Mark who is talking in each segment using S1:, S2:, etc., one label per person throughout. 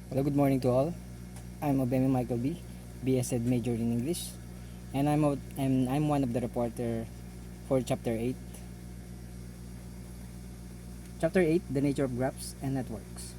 S1: Hello, good morning to all. I'm Obemi Michael B. BS Ed major in English, and I'm one of the reporter for Chapter 8. Chapter 8: The Nature of Graphs and Networks.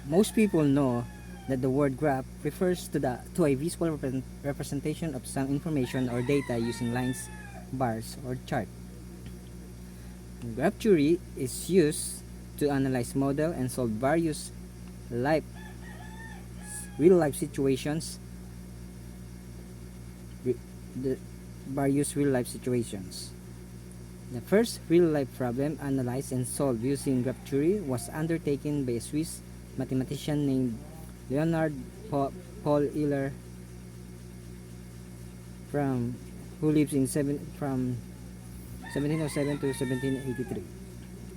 S1: Most people know that the word graph refers to a visual representation of some information or data using lines, bars, or chart. Graph theory is used to analyze model and solve various life real life situations the various real life situations. The first real life problem analyzed and solved using graph theory was undertaken by a Swiss mathematician named Leonard Paul Euler from who lives in from 1707 to 1783.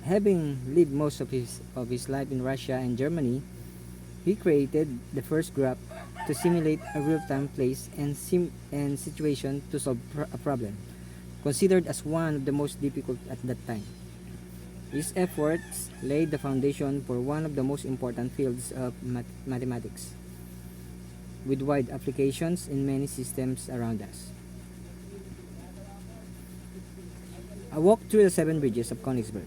S1: Having lived most of his life in Russia and Germany, he created the first graph to simulate a real-time place and situation to solve a problem, considered as one of the most difficult at that time. His efforts laid the foundation for one of the most important fields of mathematics, with wide applications in many systems around us. A walk through the seven bridges of Königsberg.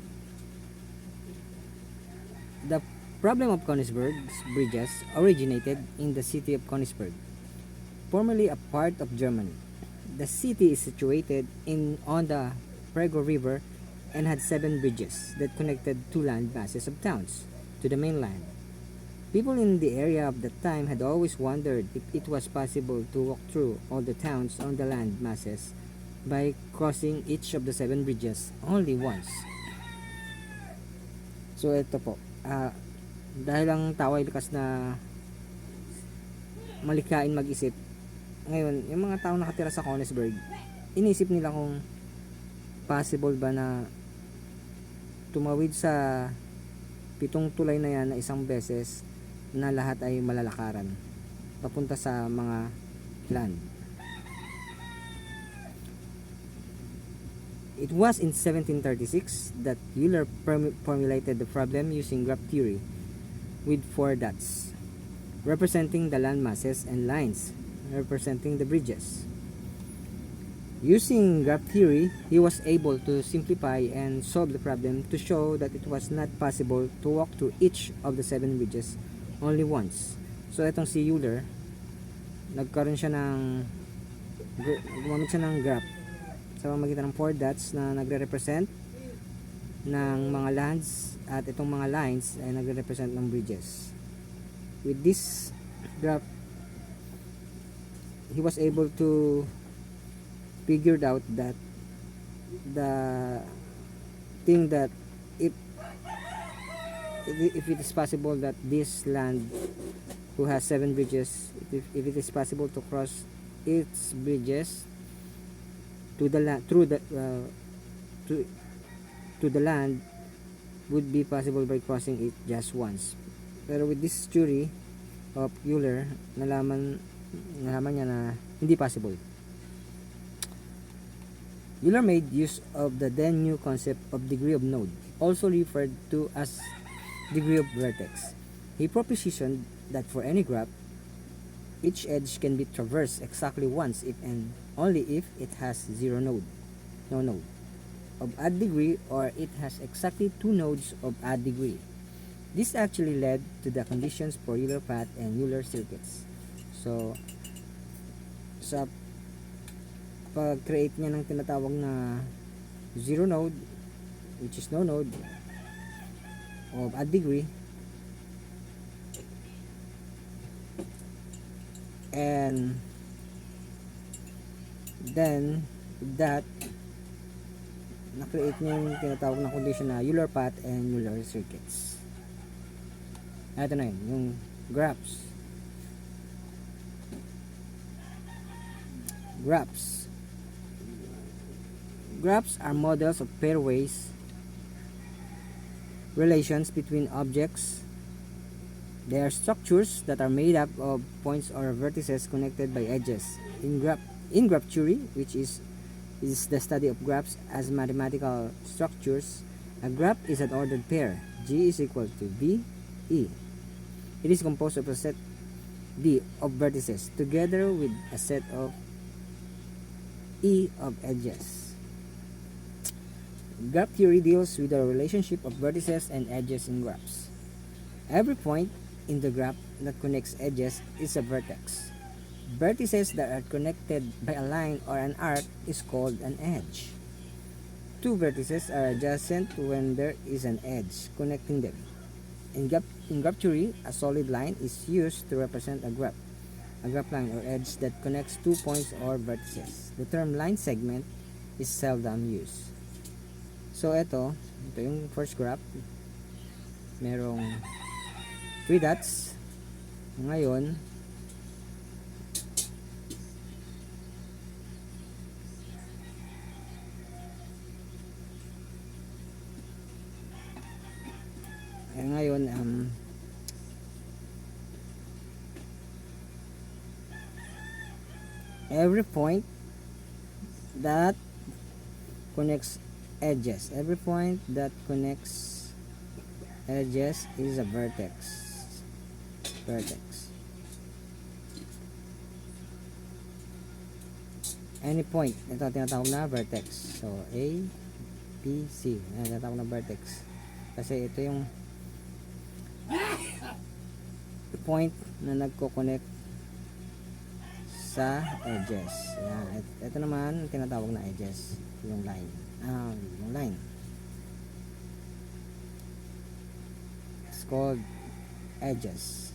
S1: The problem of Königsberg's bridges originated in the city of Königsberg, formerly a part of Germany. The city is situated on the Prego River and had seven bridges that connected two land masses of towns to the mainland. People in the area of that time had always wondered if it was possible to walk through all the towns on the land masses by crossing each of the seven bridges only once. So ito po, dahil ang tao ay likas na malikain mag-isip, ngayon, yung mga tao nakatira sa Königsberg, inisip nila kung possible ba na tumawid sa pitong tulay na yan na isang beses na lahat ay malalakaran papunta sa mga land. It was in 1736 that Euler formulated the problem using graph theory with four dots representing the land masses and lines representing the bridges. Using graph theory, he was able to simplify and solve the problem to show that it was not possible to walk through each of the seven bridges only once. So itong si Euler, gumamit siya ng graph sa pamamagitan ng four dots na nagre-represent ng mga lands at itong mga lines ay nagre-represent ng bridges. With this graph, he was able to figure out that the thing that if it is possible that this land who has seven bridges, if it is possible to cross its bridges to the land through the to the land would be possible by crossing it just once. Pero with this theory of Euler, nalaman niya na hindi possible. Euler made use of the then new concept of degree of node, also referred to as degree of vertex. He propositioned that for any graph, each edge can be traversed exactly once if and only if it has no node of odd degree, or it has exactly two nodes of odd degree. This actually led to the conditions for Euler path and Euler circuits. So, sa pag-create niya ng tinatawag na zero node, which is no node of odd degree, and then that na-create niya yung tinatawag na condition na Euler path and Euler circuits. Ito na yun, yung graphs. Graphs are models of pairways relations between objects. They are structures that are made up of points or vertices connected by edges. In graph theory, which is is the study of graphs as mathematical structures. A graph is an ordered pair. G is equal to B, E. It is composed of a set B of vertices together with a set of E of edges. Graph theory deals with the relationship of vertices and edges in graphs. Every point in the graph that connects edges is a vertex. Vertices that are connected by a line or an arc is called an edge. Two vertices are adjacent when there is an edge connecting them. In graph theory, a solid line is used to represent a graph line or edge that connects 2 points or vertices. The term line segment is seldom used. So ito yung first graph. Merong 3 dots. Ngayon, every point that connects edges is a vertex. Any point, ito tinatawag na vertex. So A, B, C, tinatawag na vertex kasi ito yung point na nagko-connect sa edges. Ito naman tinatawag na edges, yung line. It's called edges.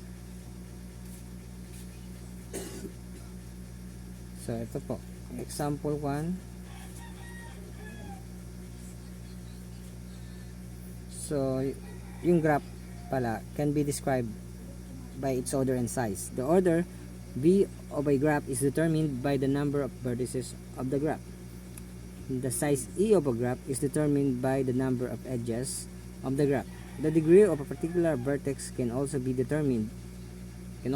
S1: So ito po, example 1. So yung graph pala can be described by its order and size. The order B of a graph is determined by the number of vertices of the graph. The size E of a graph is determined by the number of edges of the graph. The degree of a particular vertex can also be determined. It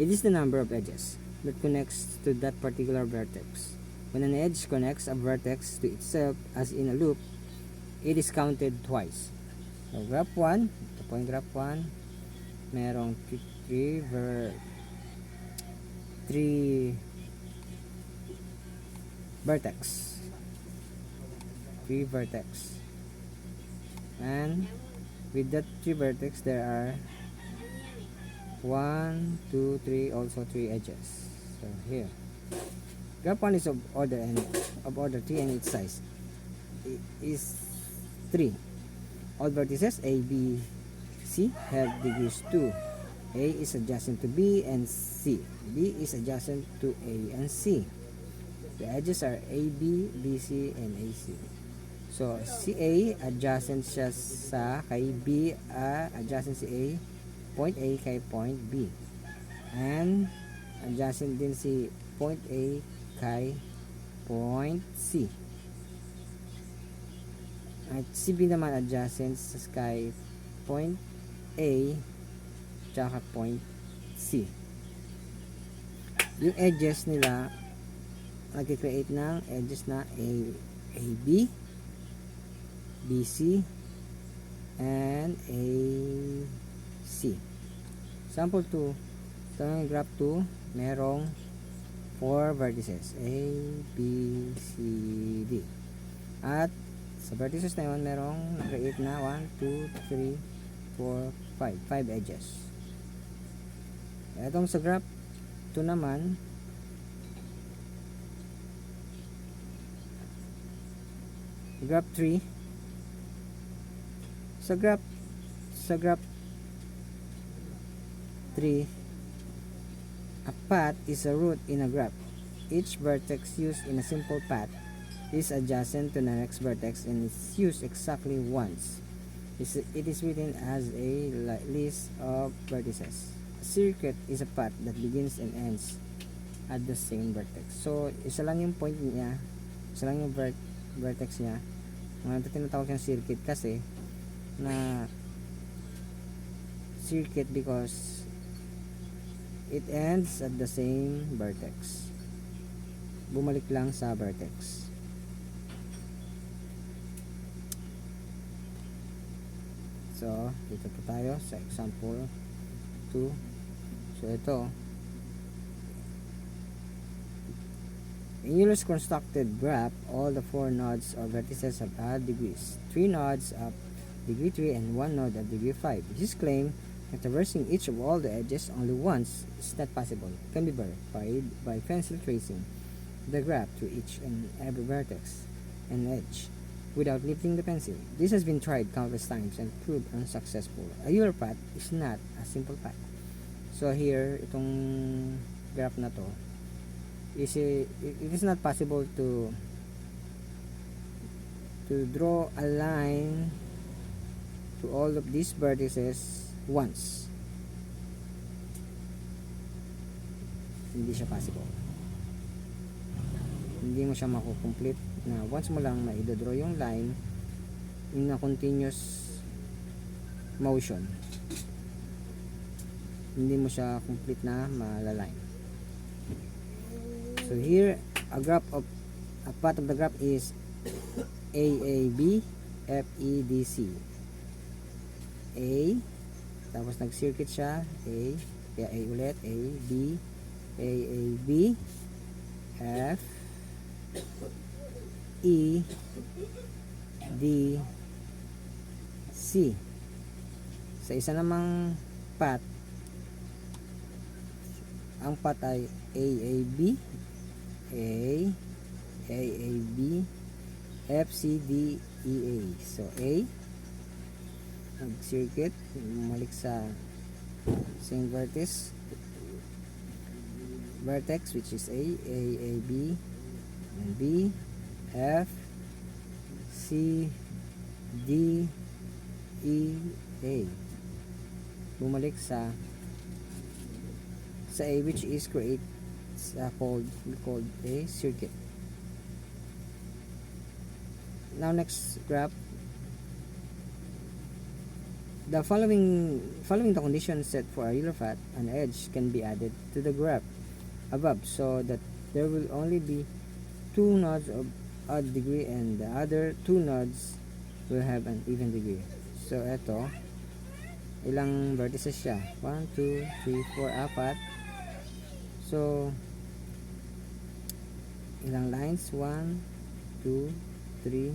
S1: is the number of edges that connects to that particular vertex. When an edge connects a vertex to itself as in a loop, it is counted twice. So graph 1, ito po yung graph 1. Merong 3 vertex. And with that 3 vertex there are 1, 2, 3, also 3 edges. So here, graph 1 is of order 3 and its size is 3. All vertices A, B, C have degrees 2. A is adjacent to B and C. B is adjacent to A and C. The edges are AB, BC, and AC. So, CA adjacent siya sa kay B, adjacent si A, point A kay point B. And adjacent din si point A kay point C. At si B naman adjacent sa kay point A tsaka point C. Yung edges nila nag-create ng edges na AB, BC, and AC. Sample 2, ito yung graph 2, merong 4 vertices, A, B, C, D. At sa vertices na yun, merong nag-create na 1, 2, 3, 4, 5 edges. Itong sa graph 2 naman, graph 3, sa graph 3, a path is a root in a graph. Each vertex used in a simple path is adjacent to the next vertex and is used exactly once. It is written as a list of vertices. A circuit is a path that begins and ends at the same vertex. So, isa lang yung point niya, isa lang yung vertex niya. Ito tinatawag siyang circuit kasi na circuit because it ends at the same vertex. bumalik lang sa vertex. So, dito po tayo sa example 2. So, ito. In Euler's constructed graph, all the 4 nodes or vertices have odd degrees. 3 nodes of degree 3 and 1 node of degree 5. This claim that traversing each of all the edges only once is not possible. It can be verified by pencil tracing the graph through each and every vertex and edge without lifting the pencil. This has been tried countless times and proved unsuccessful. A Euler path is not a simple path. So here, itong graph na to, it is not possible to draw a line to all of these vertices once. Hindi siya possible. Hindi mo siya makukomplete na once mo lang maidodraw yung line in a continuous motion. Hindi mo siya complete na malaline. So here, a path of the graph is AAB FEDC. A, tapos nag-circuit siya, A, kaya A ulit, A, B, AAB, F, E, D, C. Sa isa namang path, ang path ay AAB, AAB, FCDEA. So A, nag-circuit, bumalik sa same vertex which is A, AAB, and B, F, C, D, E, A. Bumalik sa A, which is called a circuit. Now next graph, the following the conditions set for a Euler path, an edge can be added to the graph above so that there will only be 2 nodes of odd degree and the other 2 nodes will have an even degree. So eto, ilang vertices siya? 1, 2, 3, 4, 4. So ilang lines? 1, 2, 3,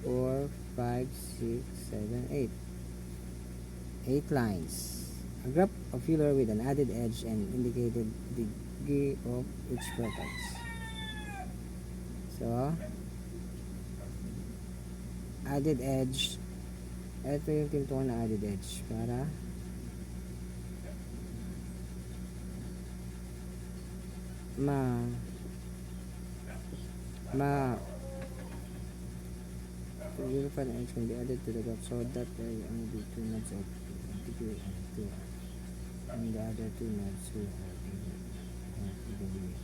S1: 4, 5, 6, 7, 8. 8 lines. A graph of Euler with an added edge and indicated degree of each vertex. So, added edge. Ito yung tintuan na added edge para Euler path and edge can be added to the graph so that there will only be 2 nodes of degree and the other 2 nodes will have even degree.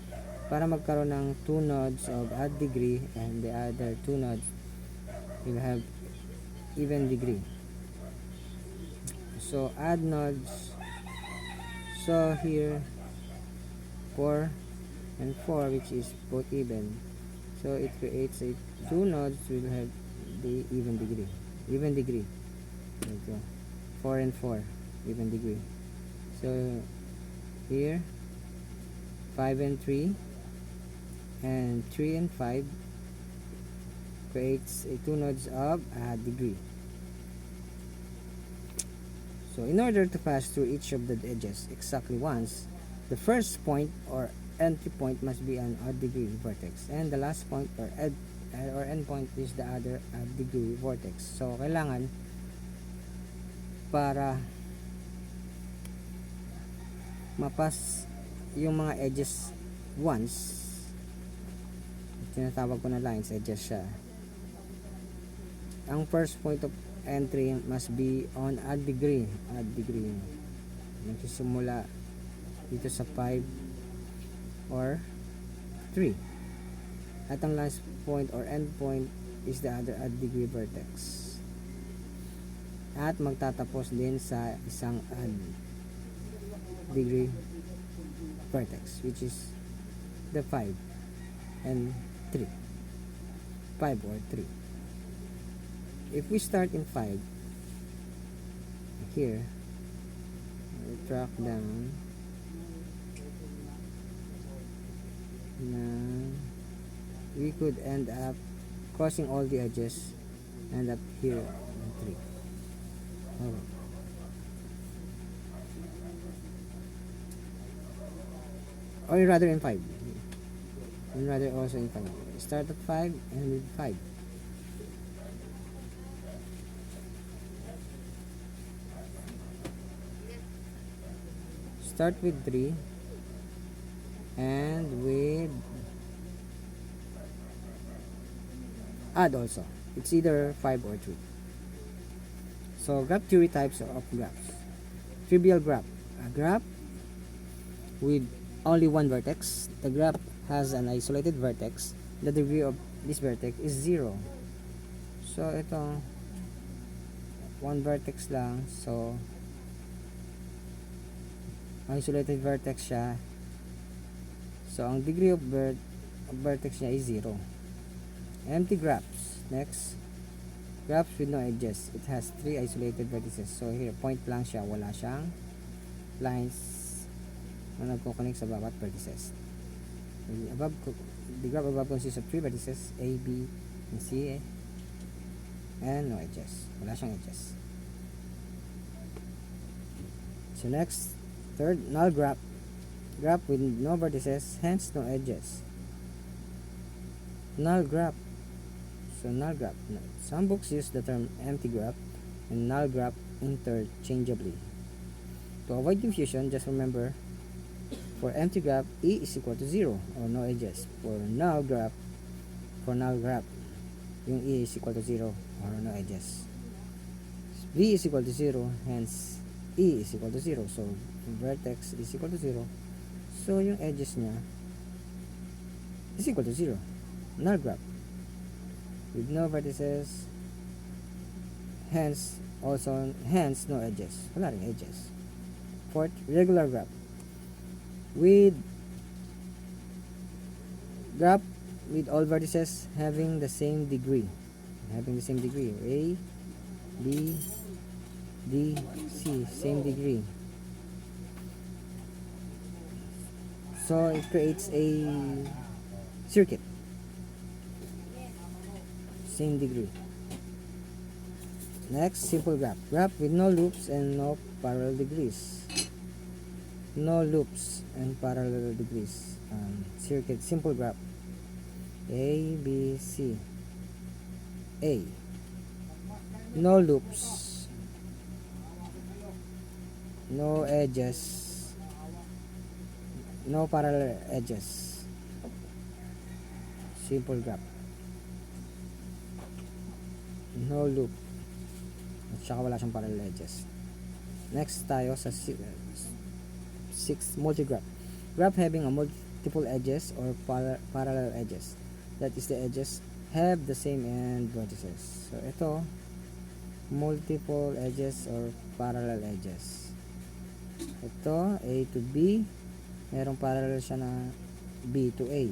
S1: Para magkaroon ng 2 nodes of odd degree and the other 2 nodes will have even degree. So add nodes. So here 4 and 4, which is both even. So it creates a 2 nodes will have the even degree. There you go. 4 and 4, even degree. So here 5 and 3 and 3 and 5 creates a 2 nodes of a degree. So in order to pass through each of the edges exactly once, the first point or entry point must be an odd degree vertex and the last point or end point is the other odd degree vortex. So kailangan para mapas yung mga edges once, tinatawag ko na lines, edges siya, ang first point of entry must be on odd degree. Nagsisimula dito sa 5 or 3 at ang last point or end point is the other odd degree vertex at magtatapos din sa isang odd degree vertex which is the 5 and 3. 5 or 3. If we start in 5, here, we track down na we could end up crossing all the edges, end up here in 3. Okay. Or rather in 5. And rather also in 5. Start at 5 and with 5. Start with 3 and with add also. It's either 5 or 3. So graph theory types of graphs. Trivial graph. A graph with only one vertex. The graph has an isolated vertex. The degree of this vertex is 0. So ito, one vertex lang. So isolated vertex siya. So ang degree of vertex niya is 0. Empty graphs. Next, graphs with no edges. It has 3 isolated vertices. So here, point lang siya. Wala siyang lines na nagko-connect sa bawat vertices. The graph above consists of 3 vertices, A, B, and C, and no edges. Wala siyang edges. So next, third, null graph. Graph with no vertices, hence no edges. Null graph. So null graph. Some books use the term empty graph and null graph interchangeably. To avoid confusion, just remember, for empty graph, E is equal to 0 or no edges. For null graph, yung E is equal to 0 or no edges. V is equal to 0, hence E is equal to 0. So vertex is equal to 0. So yung edges niya is equal to 0. Null graph with no vertices, hence no edges. Wala ring edges. Fourth, regular graph with graph with all vertices having the same degree, A, B, D, C, same degree. So it creates a circuit, same degree. Next, simple graph. Graph with no loops and no parallel degrees. No loops and parallel degrees. Circuit, simple graph. A, B, C. A. No loops. No edges. No parallel edges. Simple graph. No loop. At saka wala siyang parallel edges. Next tayo sa 6, multigraph. Graph having a multiple edges or parallel edges. That is, the edges have the same end vertices. So ito, multiple edges or parallel edges. Ito, A to B. Merong parallel siya na B to A.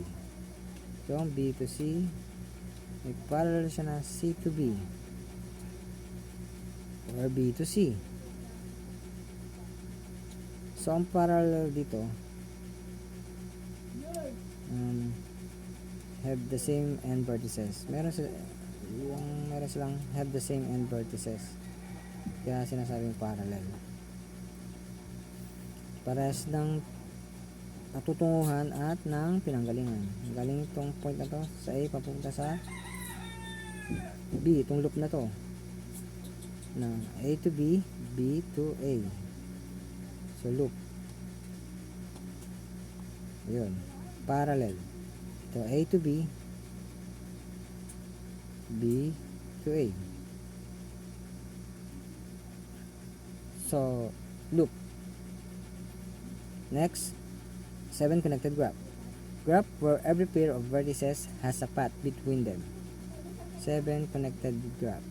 S1: Ito, B to C. May parallel siya na C to B. Or B to C. So ang parallel dito have the same end vertices. Meron silang have the same end vertices. Kaya sinasabing parallel. Parehas ng natutunguhan at ng pinanggalingan. Galing itong point na to sa A papunta sa B, itong loop na to. Na A to B, B to A. So loop. Yun. Parallel. Ito A to B, B to A. So loop. Next, 7 connected graph. Graph where every pair of vertices has a path between them. 7 connected graph.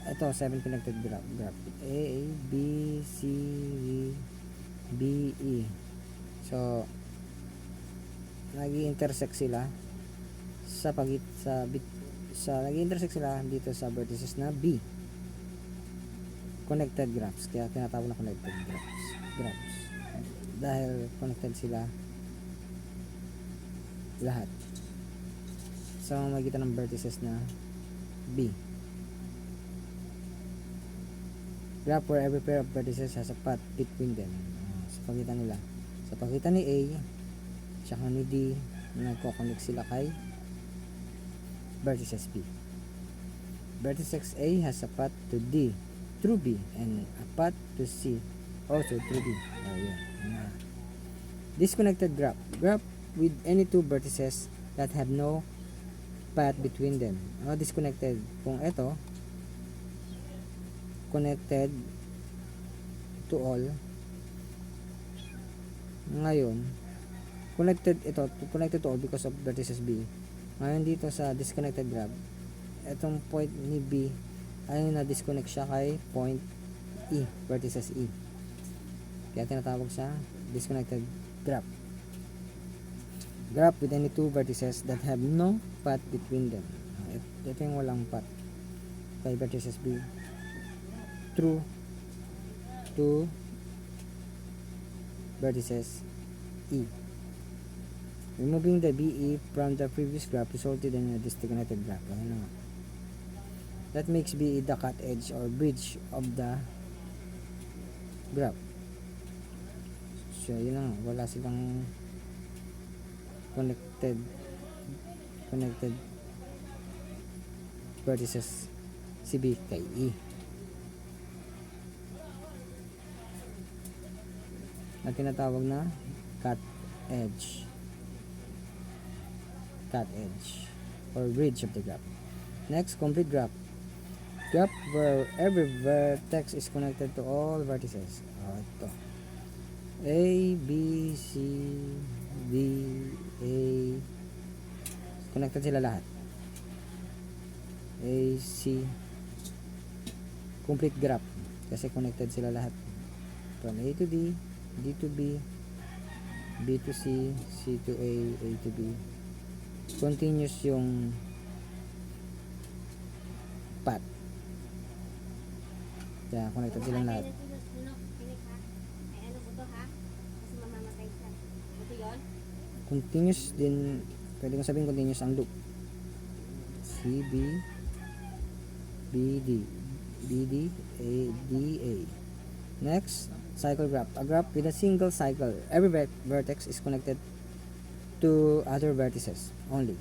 S1: Ito, 7 connected graph. A, B, C, D, B, E. So, nag-intersect sila nag-intersect sila dito sa vertices na B. Connected graphs, kaya tinatawag na connected graphs dahil connected sila lahat sa magitan ng vertices na B. Graph where every pair of vertices has a path between them. Sa pagitan nila, sa pagitan ni A tsaka ni D, nagko-connect sila kay vertices B. Vertex A has a path to D through B and a path to C also through B. Disconnected graph with any two vertices that have no path between them. Disconnected kung ito connected to all. Ngayon connected to all because of vertices B. Ngayon dito sa disconnected graph, itong point ni B ay na-disconnect siya kay point E, vertices E. Kaya tinatawag siya disconnected graph. Graph with any two vertices that have no path between them. Ito yung walang path kay vertices B through to vertices E. Removing the BE from the previous graph resulted in a disconnected graph. That makes BE the cut edge or bridge of the graph. So, yun lang. Wala silang connected vertices si B kay E. Na tinatawag na cut edge or bridge of the graph. Next, complete graph where every vertex is connected to all vertices. Ito A, B, C, D, A, connected sila lahat. A, C, complete graph kasi connected sila lahat from A to D, D to B, B to C, C to A, A to B. Continuous yung path. Kaya connected silang lahat. Continuous din, pwede kong sabihin continuous ang loop. C, B, B, D, B, D, A, D, A. Next, cycle graph. A graph with a single cycle. Every vertex is connected to other vertices only.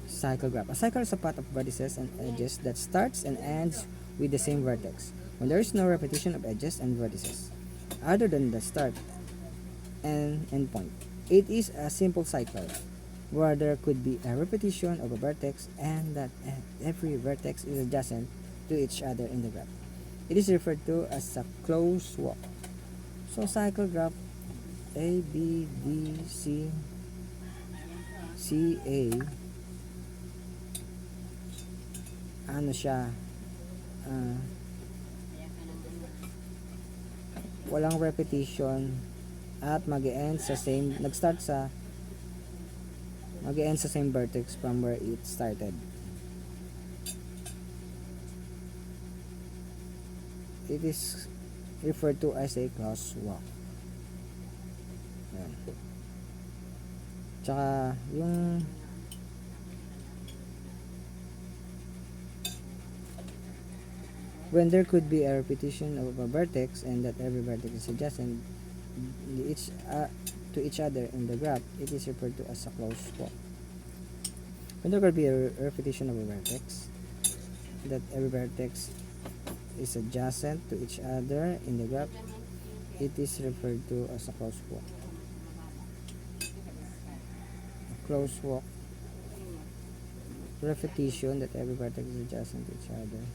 S1: Cycle graph. A cycle is a path of vertices and edges that starts and ends with the same vertex when there is no repetition of edges and vertices other than the start and end point. It is a simple cycle where there could be a repetition of a vertex and that every vertex is adjacent to each other in the graph. It is referred to as a closed walk. So cycle graph A, B, D, C, C, A, ano siya, walang repetition at mag-end sa same vertex from where it started. It is referred to as a closed walk. Ayan. Tsaka yung when there could be a repetition of a vertex and that every vertex is adjacent to each other in the graph, it is referred to as a closed walk. When there could be a repetition of a vertex that every vertex is adjacent to each other in the graph, it is referred to as a closed walk. A closed walk, repetition that every vertex is adjacent to each other.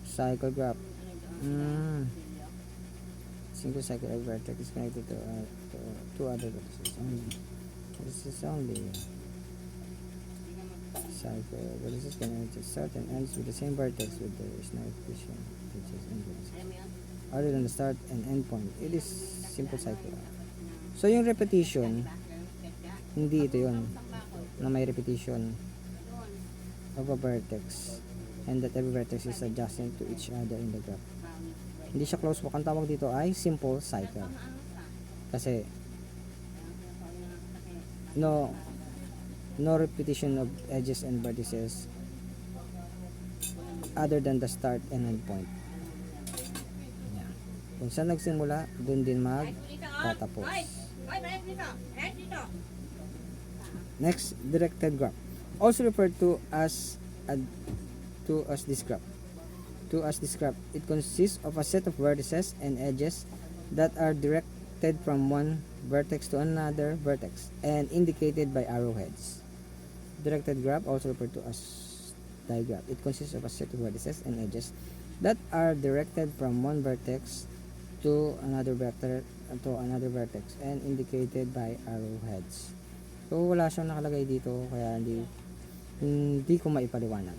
S1: Cycle graph. Single cycle, every vertex is connected to two other vertices only. This is only cycle. Vertices can start and ends with the same vertex with there is no repetition of vertices and vertices other than the start and end point. It is simple cycle. So yung repetition, hindi ito yun na may repetition of a vertex and that every vertex is adjacent to each other in the graph. Hindi siya closed walk. Ang tawag dito ay simple cycle. Kasi no repetition of edges and vertices other than the start and end point. Yan. Kung saan nagsimula, dun din magtatapos. Next, directed graph. Also referred to as this graph. It consists of a set of vertices and edges that are directed from one vertex to another vertex and indicated by arrowheads. Directed graph, also referred to as digraph. It consists of a set of vertices and edges that are directed from one vertex to another vertex and indicated by arrowheads. So wala siyang nakalagay dito kaya hindi ko maipaliwanag.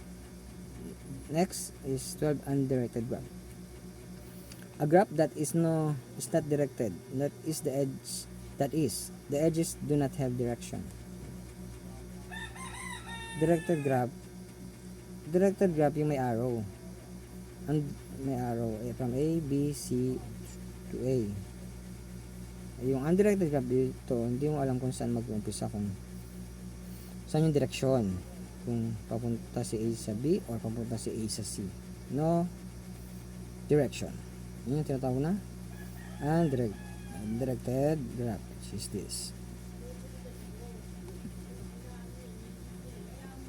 S1: Next is 12 undirected graph. A graph that is not directed. That is the edges do not have direction. Directed graph yung may arrow. May arrow from A, B, C to A. Yung undirected graph dito, hindi mo alam kung saan mag-umpisa, kung saan yung direksyon, kung papunta si A sa B or papunta si A sa C. No direction. Yun yung tinatawag na undirected graph, which is this.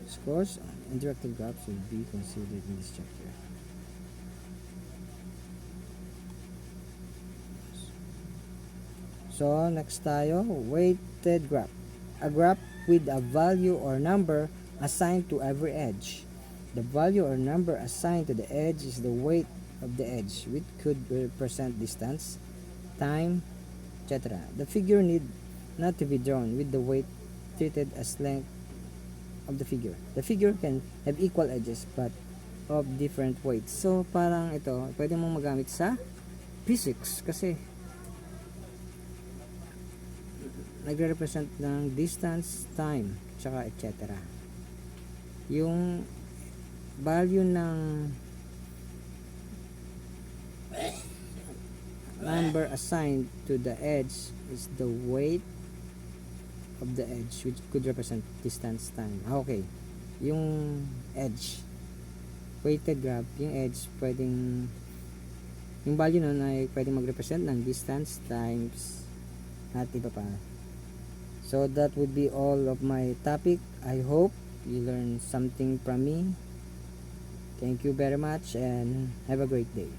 S1: Of course, undirected graphs will be considered in this chapter. So, next tayo, weighted graph. A graph with a value or number assigned to every edge. The value or number assigned to the edge is the weight of the edge, which could represent distance, time, etc. The figure need not to be drawn with the weight treated as length of the figure. The figure can have equal edges but of different weights. So, parang ito, pwede mong magamit sa physics kasi nagre-represent ng distance, time, tsaka etc. Yung value ng number assigned to the edge is the weight of the edge, which could represent distance, time. Okay. Yung edge, weighted graph, yung edge, yung value nun ay pwedeng mag-represent ng distance, times, at iba pa. So that would be all of my topic. I hope you learned something from me. Thank you very much and have a great day.